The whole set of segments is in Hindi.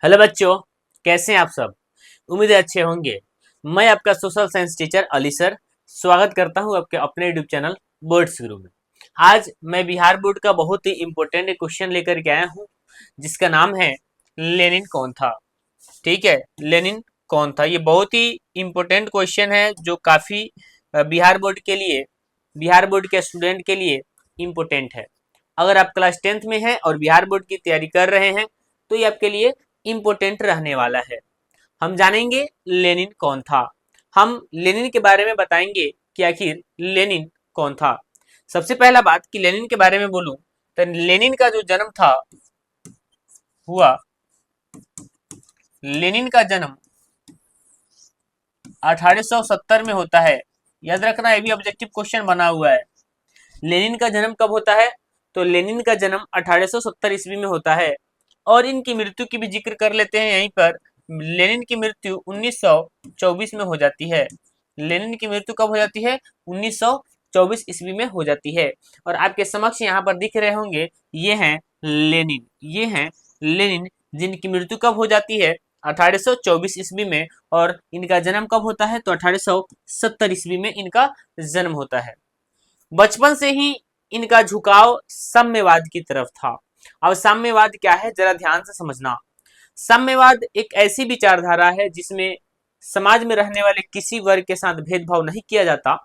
हेलो बच्चों, कैसे हैं आप सब। उम्मीद है अच्छे होंगे। मैं आपका social science teacher Ali sir स्वागत करता हूं आपके अपने यूट्यूब चैनल बोर्ड्स गुरु में। आज मैं बिहार बोर्ड का बहुत ही इंपॉर्टेंट क्वेश्चन लेकर के आया हूं, जिसका नाम है लेनिन कौन था। ठीक है, लेनिन कौन था, ये बहुत ही इंपॉर्टेंट क्वेश्चन है जो काफी बिहार बोर्ड के लिए, बिहार बोर्ड के स्टूडेंट के लिए इम्पोर्टेंट है। अगर आप क्लास 10th में हैं और बिहार बोर्ड की तैयारी कर रहे हैं तो ये आपके लिए इम्पोर्टेंट रहने वाला है। हम जानेंगे लेनिन कौन था। हम लेनिन के बारे में बताएंगे कि आखिर लेनिन कौन था। सबसे पहला बात कि लेनिन के बारे में बोलूं तो लेनिन का जो जन्म था हुआ, लेनिन का जन्म 1870 में होता है। याद रखना, ये भी ऑब्जेक्टिव क्वेश्चन बना हुआ है। लेनिन का जन्म कब होता है? तो लेनिन का जन्म 1870 ईस्वी में होता है। और इनकी मृत्यु की भी जिक्र कर लेते हैं यहीं पर। लेनिन की मृत्यु 1924 में हो जाती है। लेनिन की मृत्यु कब हो जाती है? 1924 ईस्वी में हो जाती है। और आपके समक्ष यहाँ पर दिख रहे होंगे, ये हैं लेनिन, ये हैं लेनिन जिनकी मृत्यु कब हो जाती है? 1824 ईस्वी में। और इनका जन्म कब होता है? तो 1870 ईस्वी में इनका जन्म होता है। बचपन से ही इनका झुकाव साम्यवाद की तरफ था। अब साम्यवाद क्या है, जरा ध्यान से समझना। साम्यवाद एक ऐसी विचारधारा है जिसमें समाज में रहने वाले किसी वर्ग के साथ भेदभाव नहीं किया जाता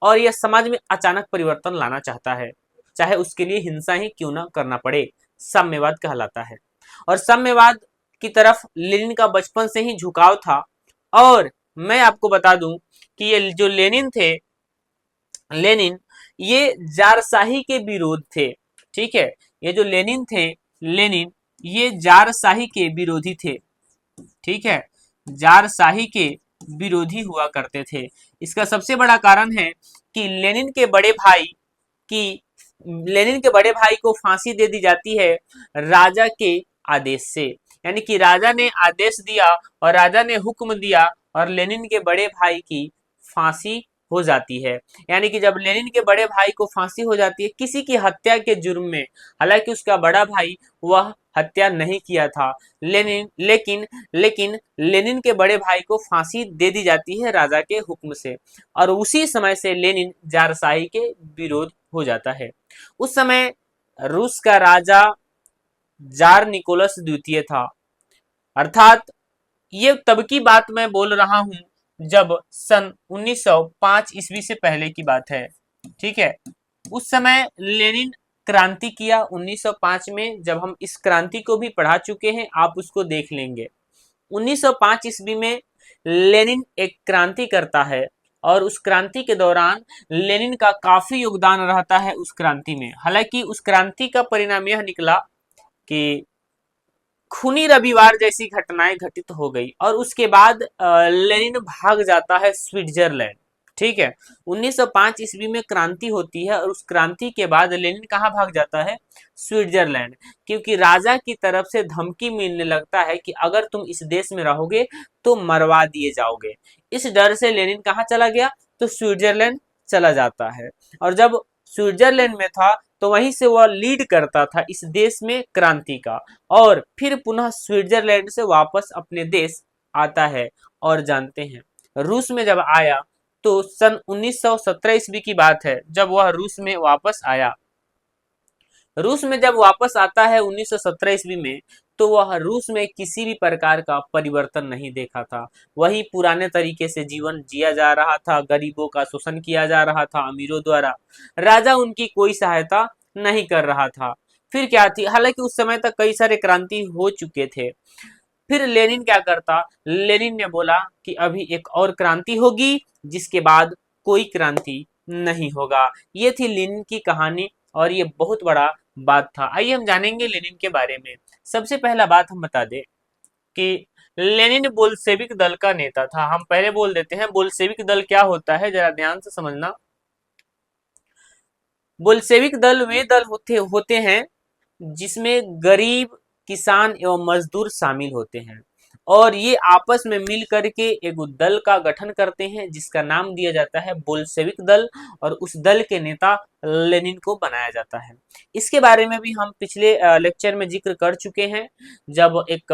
और यह समाज में अचानक परिवर्तन लाना चाहता है, चाहे उसके लिए हिंसा ही क्यों ना करना पड़े। साम्यवाद कहलाता है। और साम्यवाद की तरफ लेनिन का बचपन से ही झुकाव था। और मैं आपको बता दूं कि ये जो लेनिन थे, लेनिन ये जारशाही के विरोध थे। ठीक है, ये जो लेनिन थे, लेनिन ये जारशाही के विरोधी थे। ठीक है, जारशाही के विरोधी हुआ करते थे। इसका सबसे बड़ा कारण है कि की लेनिन के बड़े भाई को फांसी दे दी जाती है राजा के आदेश से। यानी कि राजा ने आदेश दिया और राजा ने हुक्म दिया और लेनिन के बड़े भाई की फांसी हो जाती है। यानी कि जब लेनिन के बड़े भाई को फांसी हो जाती है किसी की हत्या के जुर्म में, हालांकि उसका बड़ा भाई वह हत्या नहीं किया था, लेकिन लेनिन के बड़े भाई को फांसी दे दी जाती है राजा के हुक्म से। और उसी समय से लेनिन जारशाही के विरोध हो जाता है। उस समय रूस का राजा जार निकोलस द्वितीय था। अर्थात ये तब की बात मैं बोल रहा हूं जब सन 1905 ईस्वी से पहले की बात है। ठीक है, उस समय लेनिन क्रांति किया 1905 में। जब हम इस क्रांति को भी पढ़ा चुके हैं, आप उसको देख लेंगे। 1905 ईस्वी में लेनिन एक क्रांति करता है और उस क्रांति के दौरान लेनिन का काफी योगदान रहता है उस क्रांति में। हालांकि उस क्रांति का परिणाम यह निकला कि खूनी रविवार जैसी घटनाएं घटित हो गई और उसके बाद लेनिन भाग जाता है स्विट्जरलैंड। ठीक है, 1905 ईस्वी में क्रांति होती है और उस क्रांति के बाद लेनिन कहाँ भाग जाता है? स्विट्जरलैंड। क्योंकि राजा की तरफ से धमकी मिलने लगता है कि अगर तुम इस देश में रहोगे तो मरवा दिए जाओगे। इस डर से लेनिन कहाँ चला गया? तो स्विट्जरलैंड चला जाता है। और जब स्विट्जरलैंड में था तो वहीं से वह लीड करता था इस देश में क्रांति का, और फिर पुनः स्विट्जरलैंड से वापस अपने देश आता है। और जानते हैं, रूस में जब आया तो सन 1917 ईस्वी की बात है जब वह रूस में वापस आया। रूस में जब वापस आता है 1917 ईस्वी में, तो वह रूस में किसी भी प्रकार का परिवर्तन नहीं देखा था। वही पुराने तरीके से जीवन जिया जा रहा था, गरीबों का शोषण किया जा रहा था अमीरों द्वारा, राजा उनकी कोई सहायता नहीं कर रहा था। फिर क्या थी, हालांकि उस समय तक कई सारे क्रांति हो चुके थे। फिर लेनिन क्या करता, लेनिन ने बोला कि अभी एक और क्रांति होगी जिसके बाद कोई क्रांति नहीं होगा। ये थी लेनिन की कहानी और ये बहुत बड़ा बात था। आइए हम जानेंगे लेनिन के बारे में। सबसे पहला बात हम बता दें कि लेनिन बोल्शेविक दल का नेता था। हम पहले बोल देते हैं बोल्शेविक दल क्या होता है, जरा ध्यान से समझना। बोल्शेविक दल वे दल होते हैं जिसमें गरीब, किसान एवं मजदूर शामिल होते हैं और ये आपस में मिल करके एक दल का गठन करते हैं जिसका नाम दिया जाता है बोल्शेविक दल। और उस दल के नेता लेनिन को बनाया जाता है। इसके बारे में भी हम पिछले लेक्चर में जिक्र कर चुके हैं। जब एक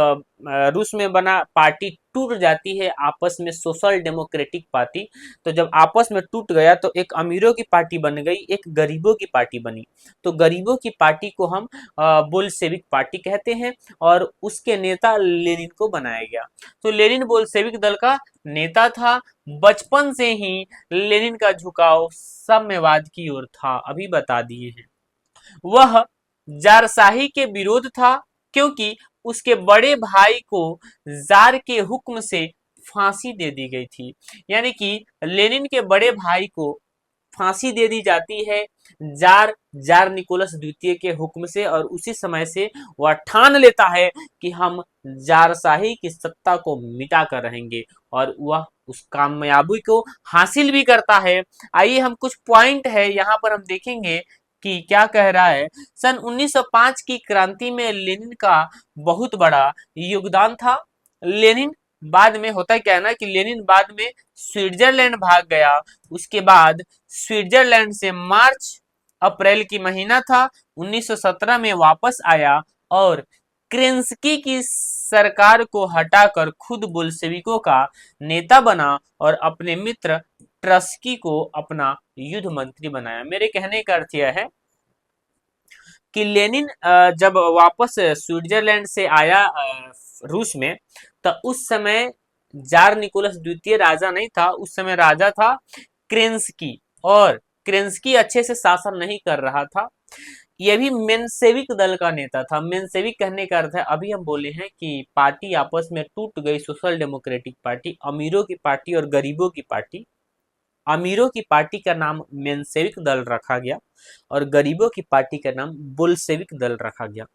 रूस में बना पार्टी टूट जाती है आपस में, सोशल डेमोक्रेटिक पार्टी, तो जब आपस में टूट गया तो एक अमीरों की पार्टी बन गई, एक गरीबों की पार्टी बनी। तो गरीबों की पार्टी को हम बोल्शेविक पार्टी कहते हैं और उसके नेता लेनिन को बनाया गया। तो लेनिन बोल्शेविक दल का नेता था। बचपन से ही लेनिन का झुकाव साम्यवाद की ओर था, अभी बता दिए हैं। वह जारशाही के विरोध था क्योंकि उसके बड़े भाई को जार के हुक्म से फांसी दे दी गई थी। यानी कि लेनिन के बड़े भाई को फांसी दे दी जाती है जार जार निकोलस द्वितीय के हुक्म से, और उसी समय से वह ठान लेता है कि हम जारशाही की सत्ता को मिटा कर रहेंगे, और वह उस कामयाबी को हासिल भी करता है। आइए हम कुछ पॉइंट है यहाँ पर हम देखेंगे कि क्या कह रहा है। सन 1905 की क्रांति में लेनिन का बहुत बड़ा योगदान था। लेनिन बाद में, होता क्या है ना कि लेनिन बाद में स्विट्जरलैंड भाग गया। उसके बाद स्विट्जरलैंड से मार्च अप्रैल की महीना था 1917 में वापस आया और क्रेंस्की की सरकार को हटाकर खुद बोल्शेविकों का नेता बना और अपने मित्र ट्रस्की को अपना युद्ध मंत्री बनाया। मेरे कहने का अर्थ यह है कि लेनिन जब वापस स्विट्जरलैंड से आया रूस में, तो उस समय जार निकोलस द्वितीय राजा नहीं था, उस समय राजा था क्रेंस्की, और क्रेंस्की अच्छे से शासन नहीं कर रहा था। यह भी मेंशेविक दल का नेता था। मेंशेविक कहने का अर्थ है, अभी हम बोले हैं कि पार्टी आपस में टूट गई, सोशल डेमोक्रेटिक पार्टी, अमीरों की पार्टी और गरीबों की पार्टी। अमीरों की पार्टी का नाम मेंशेविक दल रखा गया और गरीबों की पार्टी का नाम बोल्शेविक दल रखा गया।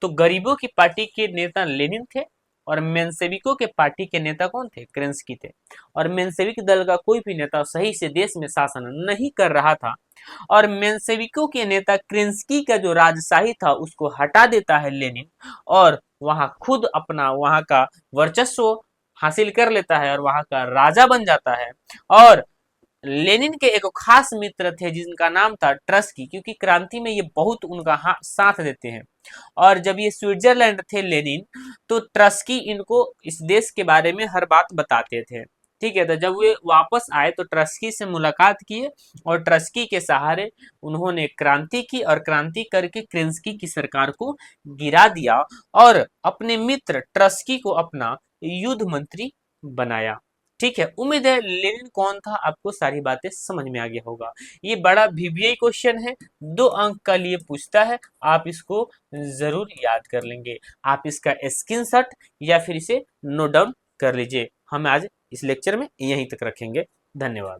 तो गरीबों की पार्टी के नेता लेनिन थे और मेंशेविकों के पार्टी के नेता कौन थे? क्रेंस्की थे। और मेंशेविक दल का कोई भी नेता सही से देश में शासन नहीं कर रहा था, और मेंशेविकों के नेता क्रेंस्की का जो राजशाही था उसको हटा देता है लेनिन, और वहां खुद अपना वहां का वर्चस्व हासिल कर लेता है और वहां का राजा बन जाता है। और लेनिन के एक खास मित्र थे जिनका नाम था ट्रस्की, क्योंकि क्रांति में ये बहुत उनका साथ देते हैं। और जब ये स्विट्जरलैंड थे लेनिन, तो ट्रस्की इनको इस देश के बारे में हर बात बताते थे। ठीक है, तो जब वे वापस आए तो ट्रस्की से मुलाकात किए और ट्रस्की के सहारे उन्होंने क्रांति की, और क्रांति करके क्रेंस्की की सरकार को गिरा दिया और अपने मित्र ट्रस्की को अपना युद्ध मंत्री बनाया। ठीक है, उम्मीद है लेनिन कौन था आपको सारी बातें समझ में आ गया होगा। ये बड़ा वीवीआई क्वेश्चन है, 2 अंक का लिए पूछता है, आप इसको जरूर याद कर लेंगे। आप इसका स्क्रीनशॉट या फिर इसे नोट डाउन कर लीजिए। हम आज इस लेक्चर में यहीं तक रखेंगे। धन्यवाद।